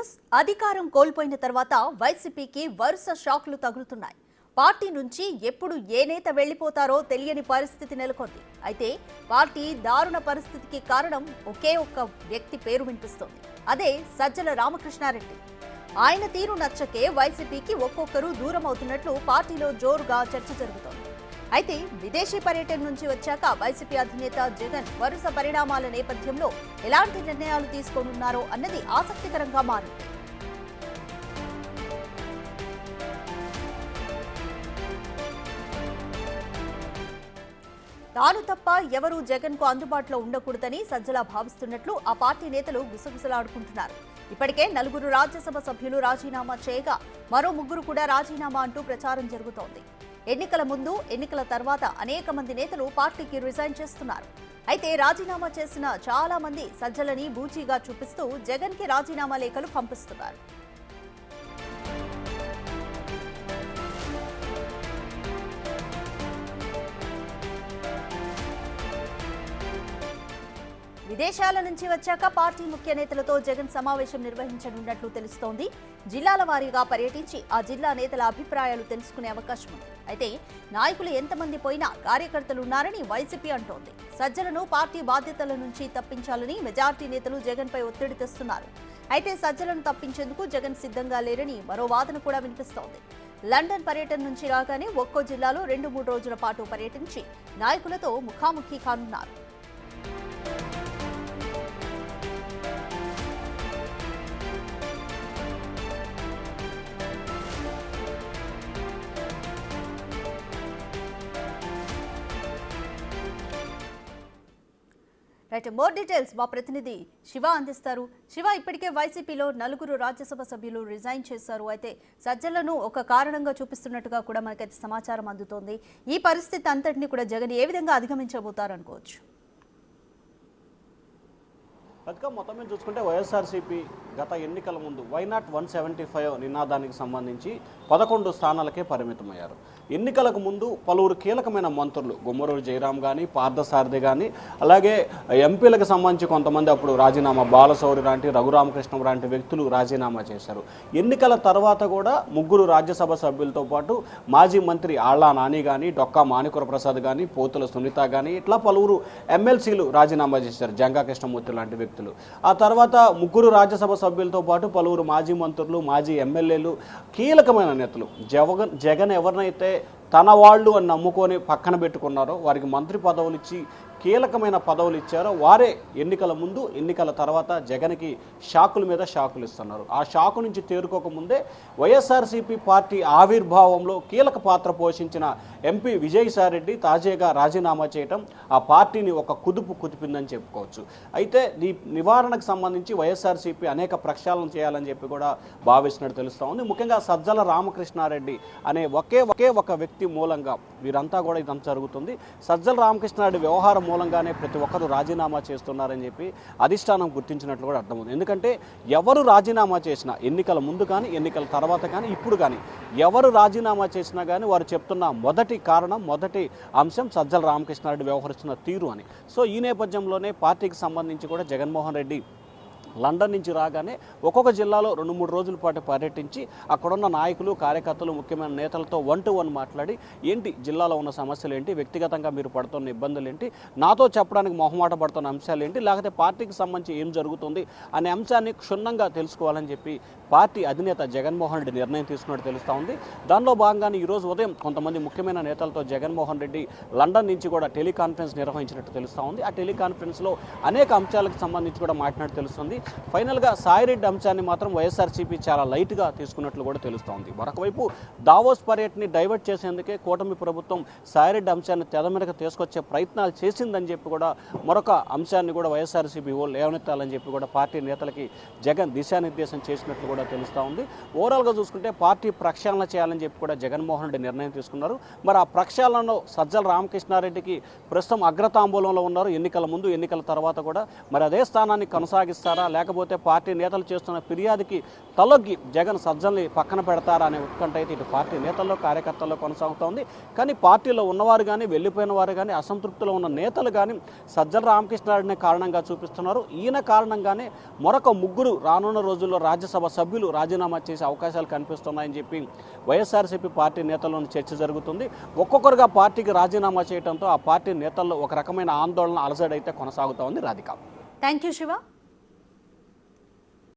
News. అధికారం కోల్పోయిన తర్వాత వైసీపీకి వరుస షాక్లు తగులుతున్నాయి. పార్టీ నుంచి ఎప్పుడు ఏ నేత వెళ్లిపోతారో తెలియని పరిస్థితి నెలకొంది. అయితే పార్టీ దారుణ పరిస్థితికి కారణం ఒకే ఒక్క వ్యక్తి పేరు వినిపిస్తోంది. అదే సజ్జల రామకృష్ణారెడ్డి. ఆయన తీరు నచ్చకే వైసీపీకి ఒక్కొక్కరు దూరం అవుతున్నట్లు పార్టీలో జోరుగా చర్చ జరుగుతోంది. అయితే విదేశీ పర్యటన నుంచి వచ్చాక వైసీపీ అధినేత జగన్ వరుస పరిణామాల నేపథ్యంలో ఎలాంటి నిర్ణయాలు తీసుకోనున్నారో అన్నది ఆసక్తికరంగా మారింది. తాను తప్ప ఎవరూ జగన్ కు అందుబాటులో ఉండకూడదని సజ్జల భావిస్తున్నట్లు ఆ పార్టీ నేతలు గుసగుసలాడుకుంటున్నారు. ఇప్పటికే 4 రాజ్యసభ సభ్యులు రాజీనామా చేయగా మరో 3 కూడా రాజీనామా అంటూ ప్రచారం జరుగుతోంది. ఎన్నికల ముందు, ఎన్నికల తర్వాత అనేక మంది నేతలు పార్టీకి రిజైన్ చేస్తున్నారు. అయితే రాజీనామా చేసిన చాలా మంది సజ్జలని బూచీగా చూపిస్తూ జగన్ కి రాజీనామా లేఖలు పంపిస్తున్నారు. విదేశాల నుంచి వచ్చాక పార్టీ ముఖ్య నేతలతో జగన్ సమావేశం నిర్వహించనున్నట్లు తెలుస్తోంది. జిల్లాల వారీగా పర్యటించి ఆ జిల్లా నేతల అభిప్రాయాలు తెలుసుకునే అవకాశం ఉంది. అయితే నాయకులు ఎంతమంది పోయినా కార్యకర్తలున్నారని వైసీపీ అంటోంది. సజ్జలను పార్టీ బాధ్యతల నుంచి తప్పించాలని మెజార్టీ నేతలు జగన్ పై ఒత్తిడి తెస్తున్నారు. అయితే సజ్జలను తప్పించేందుకు జగన్ సిద్ధంగా లేరని మరో వాదన కూడా వినిపిస్తోంది. లండన్ పర్యటన నుంచి రాగానే ఒక్కో జిల్లాలో 2-3 రోజుల పాటు పర్యటించి నాయకులతో ముఖాముఖి కానున్నారు. రైట్, మోర్ డీటెయిల్స్ మా ప్రతినిధి శివ అందిస్తారు. శివ, ఇప్పటికే వైసీపీలో 4 రాజ్యసభ సభ్యులు రిజైన్ చేశారు. అయితే సజ్జలను ఒక కారణంగా చూపిస్తున్నట్టుగా కూడా మనకైతే సమాచారం అందుతోంది. ఈ పరిస్థితి అంతటిని కూడా జగన్ ఏ విధంగా అధిగమించబోతారు అనుకోవచ్చు? అదిగా మొత్తం మీద చూసుకుంటే వైఎస్ఆర్సీపీ గత ఎన్నికల ముందు వైనాట్ 175 నినాదానికి సంబంధించి 11 స్థానాలకే పరిమితమయ్యారు. ఎన్నికలకు ముందు పలువురు కీలకమైన మంత్రులు గుమ్మరూరు జయరాం కానీ, పార్థసారథి కానీ, అలాగే ఎంపీలకు సంబంధించి కొంతమంది అప్పుడు రాజీనామా, బాలశౌరి లాంటి, రఘురామకృష్ణ లాంటి వ్యక్తులు రాజీనామా చేశారు. ఎన్నికల తర్వాత కూడా 3 రాజ్యసభ సభ్యులతో పాటు మాజీ మంత్రి ఆళ్ల నాని కానీ, డొక్కా మాణిక్య ప్రసాద్ కానీ, పోతుల సునీత కానీ, ఇట్లా పలువురు ఎమ్మెల్సీలు రాజీనామా చేశారు. జంగా కృష్ణమూర్తి లాంటి వ్యక్తులు. ఆ తర్వాత 3 రాజ్యసభ సభ్యులతో పాటు పలువురు మాజీ మంత్రులు, మాజీ ఎమ్మెల్యేలు, కీలకమైన నేతలు జగన్ ఎవరినైతే తన వాళ్ళు అని నమ్ముకొని పక్కన పెట్టుకున్నారో, వారికి మంత్రి పదవులు ఇచ్చి కీలకమైన పదవులు ఇచ్చారో వారే ఎన్నికల ముందు, ఎన్నికల తర్వాత జగన్కి షాకుల మీద షాకులు ఇస్తున్నారు. ఆ షాకు నుంచి తేరుకోకముందే వైఎస్ఆర్సీపీ పార్టీ ఆవిర్భావంలో కీలక పాత్ర పోషించిన ఎంపీ విజయసాయిరెడ్డి తాజాగా రాజీనామా చేయడం ఆ పార్టీని ఒక కుదిపిందని చెప్పుకోవచ్చు. అయితే ఈ నివారణకు సంబంధించి వైఎస్ఆర్సీపీ అనేక ప్రక్షాళన చేయాలని చెప్పి కూడా భావిస్తున్నట్టు తెలుస్తూ ఉంది. ముఖ్యంగా సజ్జల రామకృష్ణారెడ్డి అనే ఒకే ఒక వ్యక్తి మూలంగా వీరంతా కూడా ఇదంతా జరుగుతుంది. సజ్జల రామకృష్ణారెడ్డి వ్యవహారం మూలంగానే ప్రతి ఒక్కరు రాజీనామా చేస్తున్నారని చెప్పి అధిష్టానం గుర్తించినట్లు కూడా అర్థమవుతుంది. ఎందుకంటే ఎవరు రాజీనామా చేసినా, ఎన్నికల ముందు కానీ, ఎన్నికల తర్వాత కానీ, ఇప్పుడు కానీ ఎవరు రాజీనామా చేసినా కానీ వారు చెప్తున్న మొదటి కారణం, మొదటి అంశం సజ్జల రామకృష్ణారెడ్డి వ్యవహరిస్తున్న తీరు అని. సో ఈ నేపథ్యంలోనే పార్టీకి సంబంధించి కూడా జగన్మోహన్ రెడ్డి లండన్ నుంచి రాగానే ఒక్కొక్క జిల్లాలో 2-3 రోజుల పాటు పర్యటించి అక్కడున్న నాయకులు, కార్యకర్తలు, ముఖ్యమైన నేతలతో 1-to-1 మాట్లాడి ఏంటి జిల్లాలో ఉన్న సమస్యలు ఏంటి, వ్యక్తిగతంగా మీరు పడుతున్న ఇబ్బందులు ఏంటి, నాతో చెప్పడానికి మొహమాట పడుతున్న అంశాలు ఏంటి, లేకపోతే పార్టీకి సంబంధించి ఏం జరుగుతుంది అనే అంశాన్ని క్షుణ్ణంగా తెలుసుకోవాలని చెప్పి పార్టీ అధినేత జగన్మోహన్ రెడ్డి నిర్ణయం తీసుకున్నట్టు తెలుస్తూ ఉంది. దానిలో భాగంగానే ఈరోజు ఉదయం కొంతమంది ముఖ్యమైన నేతలతో జగన్మోహన్ రెడ్డి లండన్ నుంచి కూడా టెలికాన్ఫరెన్స్ నిర్వహించినట్టు తెలుస్తూ ఉంది. ఆ టెలికాన్ఫరెన్స్లో అనేక అంశాలకు సంబంధించి కూడా మాట్లాడినట్టు తెలుస్తుంది. ఫైనల్గా సాయిరెడ్డి అంశాన్ని మాత్రం వైఎస్ఆర్సీపీ చాలా లైట్గా తీసుకున్నట్లు కూడా తెలుస్తోంది. మరొకవైపు దావోస్ పర్యటనని డైవర్ట్ చేసేందుకే కూటమి ప్రభుత్వం సాయిరెడ్డి అంశాన్ని తెర మీదకు తీసుకొచ్చే ప్రయత్నాలు చేసిందని చెప్పి కూడా మరొక అంశాన్ని కూడా వైఎస్ఆర్సీపీ లేవనెత్తాలని చెప్పి కూడా పార్టీ నేతలకి జగన్ దిశానిర్దేశం చేసినట్లు కూడా తెలుస్తూ ఉంది. ఓవరాల్గా చూసుకుంటే పార్టీ ప్రక్షాళన చేయాలని చెప్పి కూడా జగన్మోహన్ రెడ్డి నిర్ణయం తీసుకున్నారు. మరి ఆ ప్రక్షాళనలో సజ్జల రామకృష్ణారెడ్డికి ప్రస్తుతం అగ్రతాంబూలంలో ఉన్నారు. ఎన్నికల ముందు, ఎన్నికల తర్వాత కూడా మరి అదే స్థానాన్ని కొనసాగిస్తారా, లేకపోతే పార్టీ నేతలు చేస్తున్న ఫిర్యాదుకి తలొగ్గి జగన్ సజ్జల్ని పక్కన పెడతారా అనే ఉత్కంఠ అయితే ఇటు పార్టీ నేతల్లో కార్యకర్తల్లో కొనసాగుతోంది. కానీ పార్టీలో ఉన్నవారు కానీ వెళ్ళిపోయిన వారు కానీ అసంతృప్తిలో ఉన్న నేతలు కానీ సజ్జల రామకృష్ణారెడ్డిని కారణంగా చూపిస్తున్నారు. ఈయన కారణంగానే మరొక ముగ్గురు రానున్న రోజుల్లో రాజ్యసభ సభ్యులు రాజీనామా చేసే అవకాశాలు కనిపిస్తున్నాయని చెప్పి వైఎస్ఆర్సీపీ పార్టీ నేతల్లోని చర్చ జరుగుతుంది. ఒక్కొక్కరుగా పార్టీకి రాజీనామా చేయడంతో ఆ పార్టీ నేతల్లో ఒక రకమైన ఆందోళన అలజడి అయితే కొనసాగుతోంది. రాధిక. Thank you Shiva.